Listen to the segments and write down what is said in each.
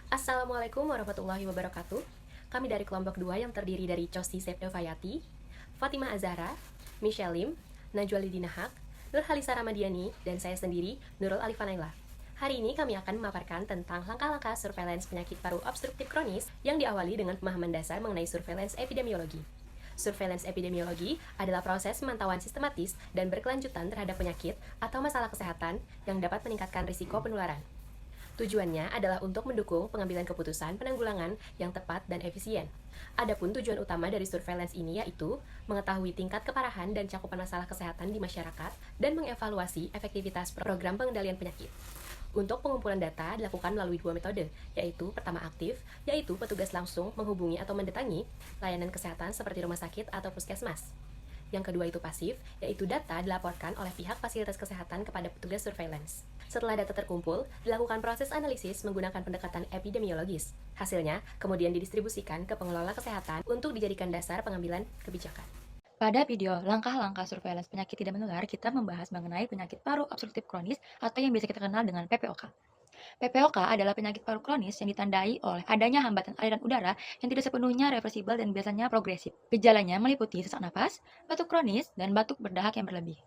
Assalamualaikum warahmatullahi wabarakatuh. Kami dari kelompok 2 yang terdiri dari Costi Sepnovayati, Fatimah Azhara, Michelle Lim, Najwa Lidina Haq, Nur Halisa Ramadiani, dan saya sendiri, Nurul Alifanaila. Hari ini kami akan memaparkan tentang langkah-langkah surveillance penyakit paru obstruktif kronis yang diawali dengan pemahaman dasar mengenai surveillance epidemiologi. Surveillance epidemiologi adalah proses pemantauan sistematis dan berkelanjutan terhadap penyakit atau masalah kesehatan yang dapat meningkatkan risiko penularan. Tujuannya adalah untuk mendukung pengambilan keputusan penanggulangan yang tepat dan efisien. Adapun tujuan utama dari surveillance ini yaitu mengetahui tingkat keparahan dan cakupan masalah kesehatan di masyarakat dan mengevaluasi efektivitas program pengendalian penyakit. Untuk pengumpulan data dilakukan melalui 2 metode, yaitu pertama aktif, yaitu petugas langsung menghubungi atau mendatangi layanan kesehatan seperti rumah sakit atau puskesmas. Yang kedua itu pasif, yaitu data dilaporkan oleh pihak fasilitas kesehatan kepada petugas surveillance. Setelah data terkumpul, dilakukan proses analisis menggunakan pendekatan epidemiologis. Hasilnya, kemudian didistribusikan ke pengelola kesehatan untuk dijadikan dasar pengambilan kebijakan. Pada video langkah-langkah surveillance penyakit tidak menular, kita membahas mengenai penyakit paru obstruktif kronis atau yang biasa kita kenal dengan PPOK. PPOK adalah penyakit paru kronis yang ditandai oleh adanya hambatan aliran udara yang tidak sepenuhnya reversibel dan biasanya progresif. Gejalanya meliputi sesak napas, batuk kronis, dan batuk berdahak yang berlebih.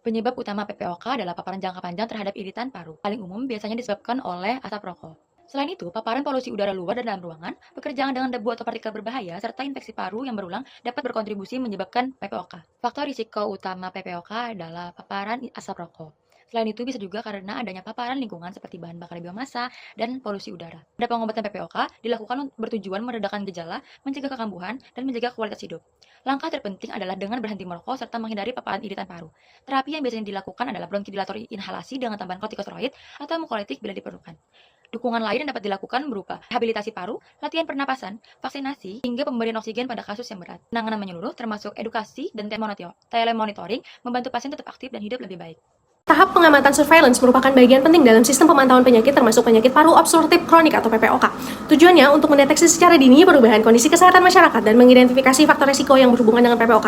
Penyebab utama PPOK adalah paparan jangka panjang terhadap iritan paru. Paling umum biasanya disebabkan oleh asap rokok. Selain itu, paparan polusi udara luar dan dalam ruangan, pekerjaan dengan debu atau partikel berbahaya, serta infeksi paru yang berulang dapat berkontribusi menyebabkan PPOK. Faktor risiko utama PPOK adalah paparan asap rokok. Selain itu, bisa juga karena adanya paparan lingkungan seperti bahan bakar biomasa dan polusi udara. Pada pengobatan PPOK dilakukan bertujuan meredakan gejala, mencegah kekambuhan, dan menjaga kualitas hidup. Langkah terpenting adalah dengan berhenti merokok serta menghindari paparan iritan paru. Terapi yang biasanya dilakukan adalah bronkidilator inhalasi dengan tambahan kortikosteroid atau mukolytik bila diperlukan. Dukungan lain yang dapat dilakukan berupa rehabilitasi paru, latihan pernapasan, vaksinasi, hingga pemberian oksigen pada kasus yang berat. Penanganan menyeluruh termasuk edukasi dan telemonitoring membantu pasien tetap aktif dan hidup lebih baik. Tahap pengamatan surveillance merupakan bagian penting dalam sistem pemantauan penyakit termasuk penyakit paru obstruktif kronik atau PPOK. Tujuannya untuk mendeteksi secara dini perubahan kondisi kesehatan masyarakat dan mengidentifikasi faktor risiko yang berhubungan dengan PPOK.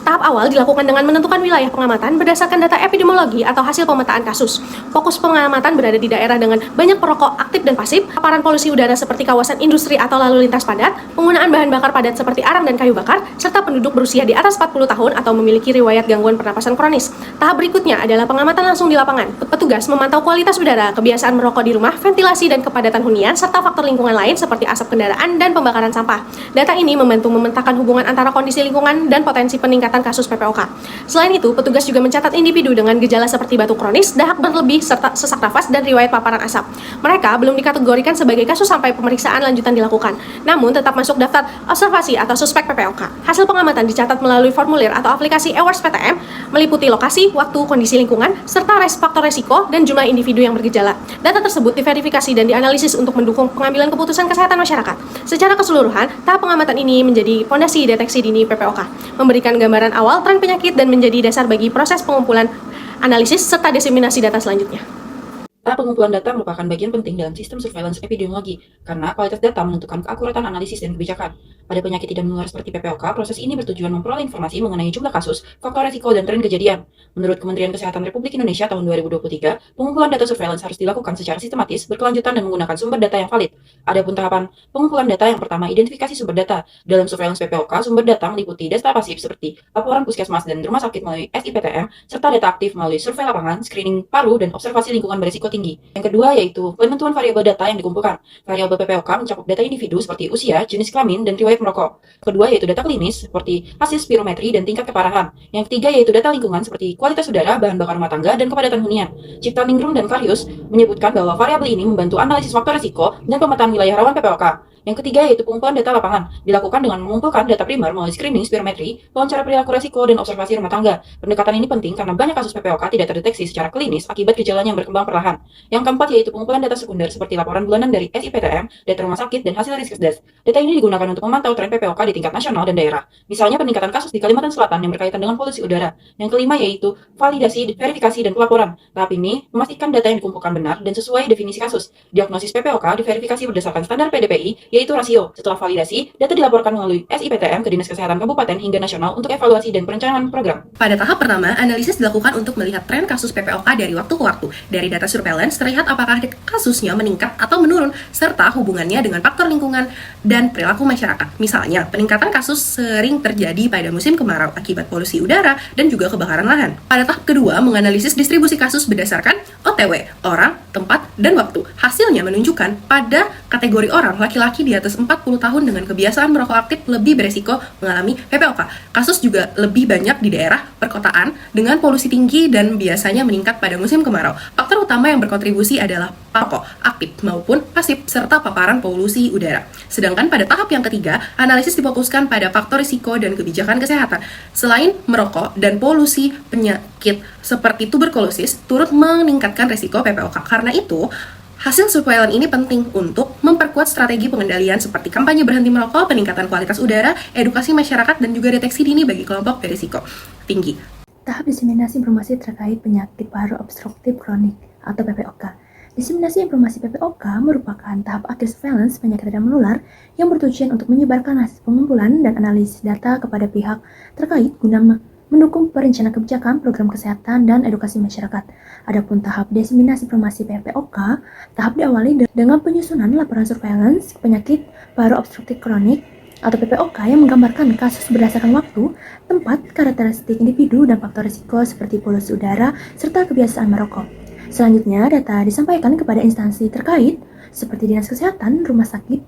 Tahap awal dilakukan dengan menentukan wilayah pengamatan berdasarkan data epidemiologi atau hasil pemetaan kasus. Fokus pengamatan berada di daerah dengan banyak perokok aktif dan pasif, paparan polusi udara seperti kawasan industri atau lalu lintas padat, penggunaan bahan bakar padat seperti arang dan kayu bakar, serta penduduk berusia di atas 40 tahun atau memiliki riwayat gangguan pernapasan kronis. Tahap berikutnya adalah pengamatan langsung di lapangan. Petugas memantau kualitas udara, kebiasaan merokok di rumah, ventilasi dan kepadatan hunian, serta faktor lingkungan lain seperti asap kendaraan dan pembakaran sampah. Data ini membantu memetakan hubungan antara kondisi lingkungan dan potensi peningkatan kasus PPOK. Selain itu, petugas juga mencatat individu dengan gejala seperti batuk kronis, dahak berlebih, serta sesak nafas dan riwayat paparan asap. Mereka belum dikategorikan sebagai kasus sampai pemeriksaan lanjutan dilakukan, namun tetap masuk daftar observasi atau suspek PPOK. Hasil pengamatan dicatat melalui formulir atau aplikasi Ewars PTM, meliputi lokasi, waktu, kondisi lingkungan, serta faktor resiko dan jumlah individu yang bergejala. Data tersebut diverifikasi dan dianalisis untuk mendukung pengambilan keputusan kesehatan masyarakat. Secara keseluruhan, tahap pengamatan ini menjadi fondasi deteksi dini PPOK, memberikan gambaran awal tren penyakit dan menjadi dasar bagi proses pengumpulan, analisis, serta diseminasi data selanjutnya. Tahap pengumpulan data merupakan bagian penting dalam sistem surveillance epidemiologi karena kualitas data menentukan keakuratan analisis dan kebijakan. Pada penyakit tidak menular seperti PPOK, proses ini bertujuan memperoleh informasi mengenai jumlah kasus, faktor risiko, dan tren kejadian. Menurut Kementerian Kesehatan Republik Indonesia tahun 2023, pengumpulan data surveillance harus dilakukan secara sistematis, berkelanjutan, dan menggunakan sumber data yang valid. Adapun tahapan pengumpulan data yang pertama, identifikasi sumber data. Dalam surveillance PPOK, sumber data meliputi data pasif seperti laporan puskesmas dan rumah sakit melalui SIPTM, serta data aktif melalui survei lapangan, screening paru, dan observasi lingkungan berisiko tinggi. Yang kedua yaitu penentuan variabel data yang dikumpulkan. Variabel PPOK mencakup data individu seperti usia, jenis kelamin, dan riwayat merokok. Kedua yaitu data klinis seperti hasil spirometri dan tingkat keparahan. Yang ketiga yaitu data lingkungan seperti kualitas udara, bahan bakar rumah tangga, dan kepadatan hunian. Cipta Ningrum dan Karius menyebutkan bahwa variabel ini membantu analisis faktor risiko dan pemetaan wilayah rawan PPOK. Yang ketiga yaitu pengumpulan data lapangan, dilakukan dengan mengumpulkan data primer melalui screening, spirometri, wawancara perilaku risiko, dan observasi rumah tangga. Pendekatan ini penting karena banyak kasus PPOK tidak terdeteksi secara klinis akibat gejalanya yang berkembang perlahan. Yang keempat yaitu pengumpulan data sekunder seperti laporan bulanan dari SIPTM, data rumah sakit, dan hasil riskesdas. Data ini digunakan untuk memantau tren PPOK di tingkat nasional dan daerah. Misalnya peningkatan kasus di Kalimantan Selatan yang berkaitan dengan polusi udara. Yang kelima yaitu validasi, verifikasi, dan pelaporan. Tahap ini memastikan data yang dikumpulkan benar dan sesuai definisi kasus. Diagnosis PPOK diverifikasi berdasarkan standar PDPI yaitu rasio. Setelah validasi, data dilaporkan melalui SIPTM ke Dinas Kesehatan Kabupaten hingga nasional untuk evaluasi dan perencanaan program. Pada tahap pertama, analisis dilakukan untuk melihat tren kasus PPOK dari waktu ke waktu. Dari data surveillance terlihat apakah kasusnya meningkat atau menurun, serta hubungannya dengan faktor lingkungan dan perilaku masyarakat. Misalnya, peningkatan kasus sering terjadi pada musim kemarau akibat polusi udara dan juga kebakaran lahan. Pada tahap kedua, menganalisis distribusi kasus berdasarkan OTW, orang, tempat, dan waktu. Hasilnya menunjukkan pada kategori orang, laki-laki di atas 40 tahun dengan kebiasaan merokok aktif lebih beresiko mengalami PPOK. Kasus juga lebih banyak di daerah perkotaan dengan polusi tinggi dan biasanya meningkat pada musim kemarau. Faktor utama yang berkontribusi adalah perokok aktif maupun pasif serta paparan polusi udara. Sedangkan pada tahap yang ketiga, analisis difokuskan pada faktor risiko dan kebijakan kesehatan. Selain merokok dan polusi, penyakit seperti tuberkulosis turut meningkatkan risiko PPOK. Karena itu, hasil surveillance ini penting untuk memperkuat strategi pengendalian seperti kampanye berhenti merokok, peningkatan kualitas udara, edukasi masyarakat, dan juga deteksi dini bagi kelompok berisiko tinggi. Tahap diseminasi informasi terkait penyakit paru obstruktif kronik atau PPOK. Diseminasi informasi PPOK merupakan tahap akhir surveillance penyakit tidak menular yang bertujuan untuk menyebarkan hasil pengumpulan dan analisis data kepada pihak terkait guna mendukung perencanaan kebijakan, program kesehatan, dan edukasi masyarakat. Adapun tahap diseminasi informasi PPOK, tahap diawali dengan penyusunan laporan surveillance penyakit paru obstruktif kronik atau PPOK yang menggambarkan kasus berdasarkan waktu, tempat, karakteristik individu, dan faktor risiko seperti polusi udara, serta kebiasaan merokok. Selanjutnya, data disampaikan kepada instansi terkait seperti Dinas Kesehatan, Rumah Sakit,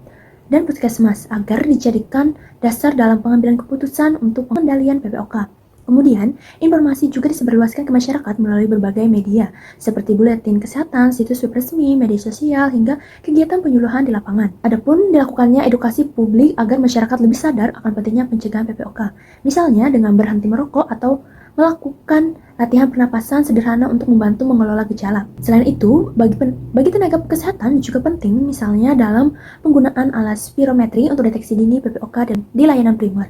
dan Puskesmas agar dijadikan dasar dalam pengambilan keputusan untuk pengendalian PPOK. Kemudian, informasi juga disebarluaskan ke masyarakat melalui berbagai media, seperti buletin kesehatan, situs web resmi, media sosial, hingga kegiatan penyuluhan di lapangan. Adapun dilakukannya edukasi publik agar masyarakat lebih sadar akan pentingnya pencegahan PPOK, misalnya dengan berhenti merokok atau melakukan latihan pernapasan sederhana untuk membantu mengelola gejala. Selain itu, bagi tenaga kesehatan juga penting, misalnya dalam penggunaan alat spirometri untuk deteksi dini PPOK dan di layanan primer.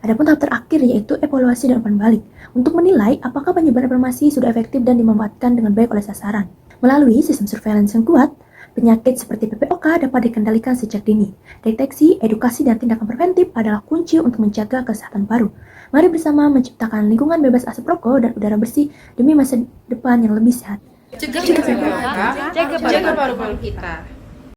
Adapun tahap terakhir yaitu evaluasi dan umpan balik untuk menilai apakah penyebaran informasi sudah efektif dan dimanfaatkan dengan baik oleh sasaran. Melalui sistem surveillance yang kuat, penyakit seperti PPOK dapat dikendalikan sejak dini. Deteksi, edukasi, dan tindakan preventif adalah kunci untuk menjaga kesehatan paru. Mari bersama menciptakan lingkungan bebas asap rokok dan udara bersih demi masa depan yang lebih sehat. Cegah PPOK, Jaga paru-paru kita.